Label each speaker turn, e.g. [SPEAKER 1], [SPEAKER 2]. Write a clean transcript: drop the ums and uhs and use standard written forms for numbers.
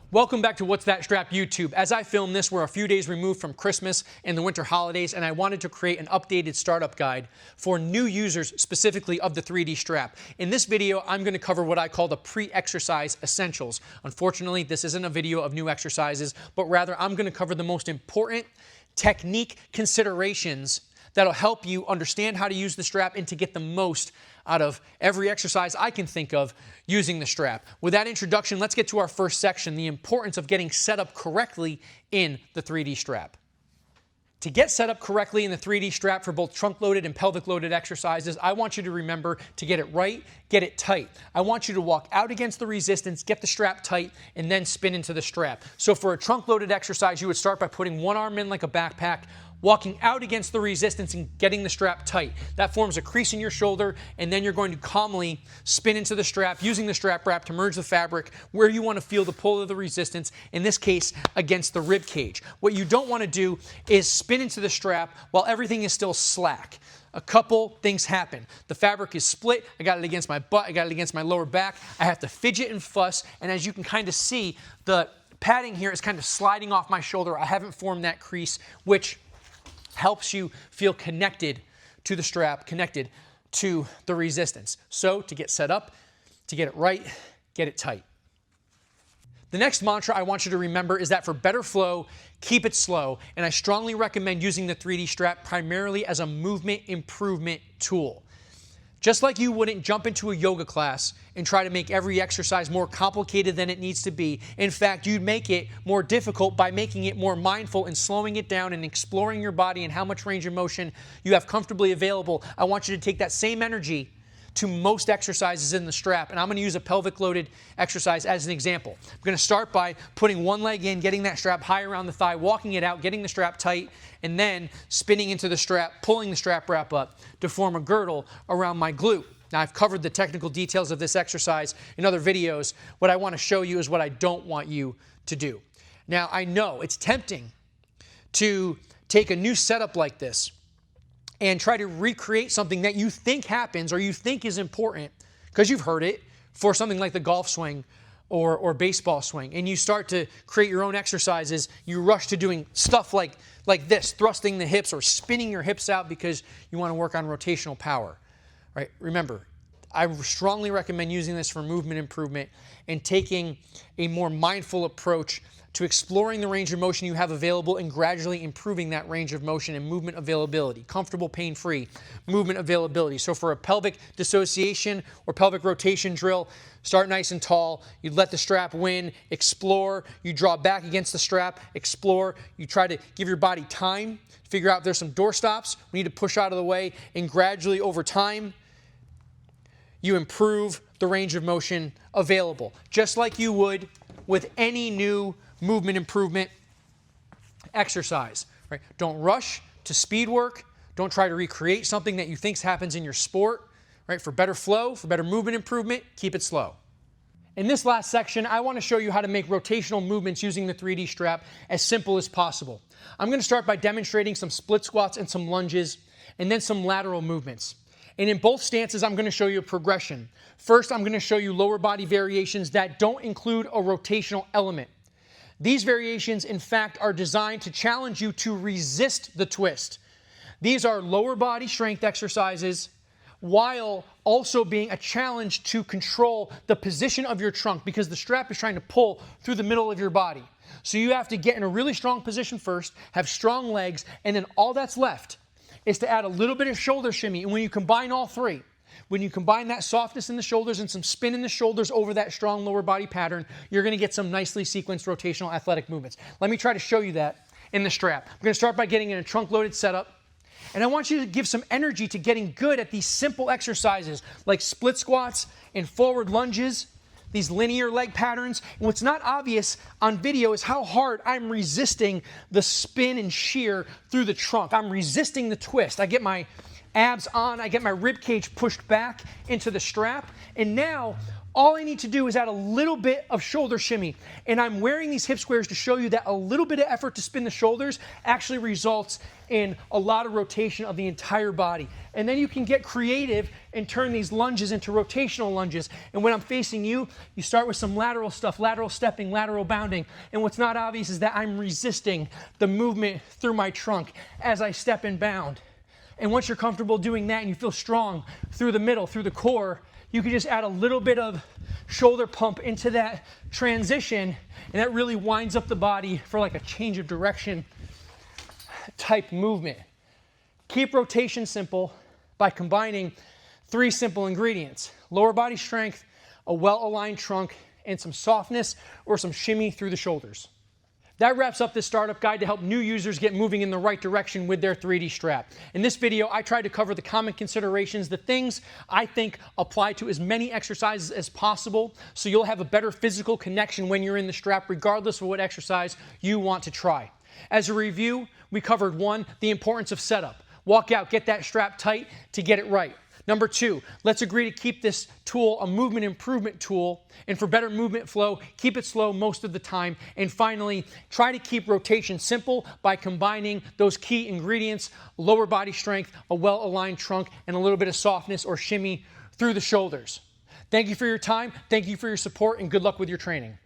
[SPEAKER 1] Welcome back to What's That Strap YouTube. As I film this, we're a few days removed from Christmas and the winter holidays, and I wanted to create an updated startup guide for new users specifically of the 3D strap. In this video, I'm going to cover what I call the pre-exercise essentials. Unfortunately, this isn't a video of new exercises, but rather I'm going to cover the most important technique considerations that'll help you understand how to use the strap and to get the most out of every exercise I can think of using the strap. With that introduction, let's get to our first section, the importance of getting set up correctly in the 3D strap. To get set up correctly in the 3D strap for both trunk-loaded and pelvic-loaded exercises, I want you to remember to get it right, get it tight. I want you to walk out against the resistance, get the strap tight, and then spin into the strap. So for a trunk-loaded exercise, you would start by putting one arm in like a backpack, walking out against the resistance and getting the strap tight. That forms a crease in your shoulder, and then you're going to calmly spin into the strap using the strap wrap to merge the fabric where you want to feel the pull of the resistance, in this case against the rib cage. What you don't want to do is spin into the strap while everything is still slack. A couple things happen. The fabric is split, I got it against my butt, I got it against my lower back, I have to fidget and fuss, and as you can kind of see, the padding here is kind of sliding off my shoulder. I haven't formed that crease, which helps you feel connected to the strap, connected to the resistance. So to get set up, to get it right, get it tight. The next mantra I want you to remember is that for better flow, keep it slow, and I strongly recommend using the 3D strap primarily as a movement improvement tool. Just like you wouldn't jump into a yoga class and try to make every exercise more complicated than it needs to be. In fact, you'd make it more difficult by making it more mindful and slowing it down and exploring your body and how much range of motion you have comfortably available. I want you to take that same energy to most exercises in the strap, and I'm going to use a pelvic loaded exercise as an example. I'm going to start by putting one leg in, getting that strap high around the thigh, walking it out, getting the strap tight, and then spinning into the strap, pulling the strap wrap up to form a girdle around my glute. Now, I've covered the technical details of this exercise in other videos. What I want to show you is what I don't want you to do. Now, I know it's tempting to take a new setup like this and try to recreate something that you think happens or you think is important because you've heard it for something like the golf swing or baseball swing, and you start to create your own exercises. You rush to doing stuff like this, thrusting the hips or spinning your hips out because you want to work on rotational power. Right? Remember, I strongly recommend using this for movement improvement and taking a more mindful approach to exploring the range of motion you have available and gradually improving that range of motion and movement availability, comfortable, pain-free movement availability. So for a pelvic dissociation or pelvic rotation drill, start nice and tall, you let the strap win, explore, you draw back against the strap, explore, you try to give your body time, figure out if there's some door stops we need to push out of the way, and gradually over time, you improve the range of motion available, just like you would with any new movement improvement exercise. Right? Don't rush to speed work. Don't try to recreate something that you think happens in your sport. Right? For better flow, for better movement improvement, keep it slow. In this last section, I want to show you how to make rotational movements using the 3D strap as simple as possible. I'm going to start by demonstrating some split squats and some lunges, and then some lateral movements. And in both stances, I'm going to show you a progression. First, I'm going to show you lower body variations that don't include a rotational element. These variations, in fact, are designed to challenge you to resist the twist. These are lower body strength exercises while also being a challenge to control the position of your trunk because the strap is trying to pull through the middle of your body. So you have to get in a really strong position first, have strong legs, and then all that's left is to add a little bit of shoulder shimmy. And when you combine all three, when you combine that softness in the shoulders and some spin in the shoulders over that strong lower body pattern, you're going to get some nicely sequenced rotational athletic movements. Let me try to show you that in the strap. I'm going to start by getting in a trunk-loaded setup. And I want you to give some energy to getting good at these simple exercises like split squats and forward lunges, these linear leg patterns. And what's not obvious on video is how hard I'm resisting the spin and shear through the trunk. I'm resisting the twist. I get my abs on, I get my rib cage pushed back into the strap, and now all I need to do is add a little bit of shoulder shimmy. And I'm wearing these HipSquares to show you that a little bit of effort to spin the shoulders actually results in a lot of rotation of the entire body. And then you can get creative and turn these lunges into rotational lunges. And when I'm facing you, you start with some lateral stuff, lateral stepping, lateral bounding. And what's not obvious is that I'm resisting the movement through my trunk as I step and bound. And once you're comfortable doing that and you feel strong through the middle, through the core, you can just add a little bit of shoulder pump into that transition, and that really winds up the body for like a change of direction type movement. Keep rotation simple by combining 3 simple ingredients: lower body strength, a well-aligned trunk, and some softness or some shimmy through the shoulders. That wraps up this startup guide to help new users get moving in the right direction with their 3D strap. In this video, I tried to cover the common considerations, the things I think apply to as many exercises as possible, so you'll have a better physical connection when you're in the strap, regardless of what exercise you want to try. As a review, we covered 1, the importance of setup. Walk out, get that strap tight to get it right. Number 2, let's agree to keep this tool a movement improvement tool, and for better movement flow, keep it slow most of the time. And finally, try to keep rotation simple by combining those key ingredients: lower body strength, a well-aligned trunk, and a little bit of softness or shimmy through the shoulders. Thank you for your time, thank you for your support, and good luck with your training.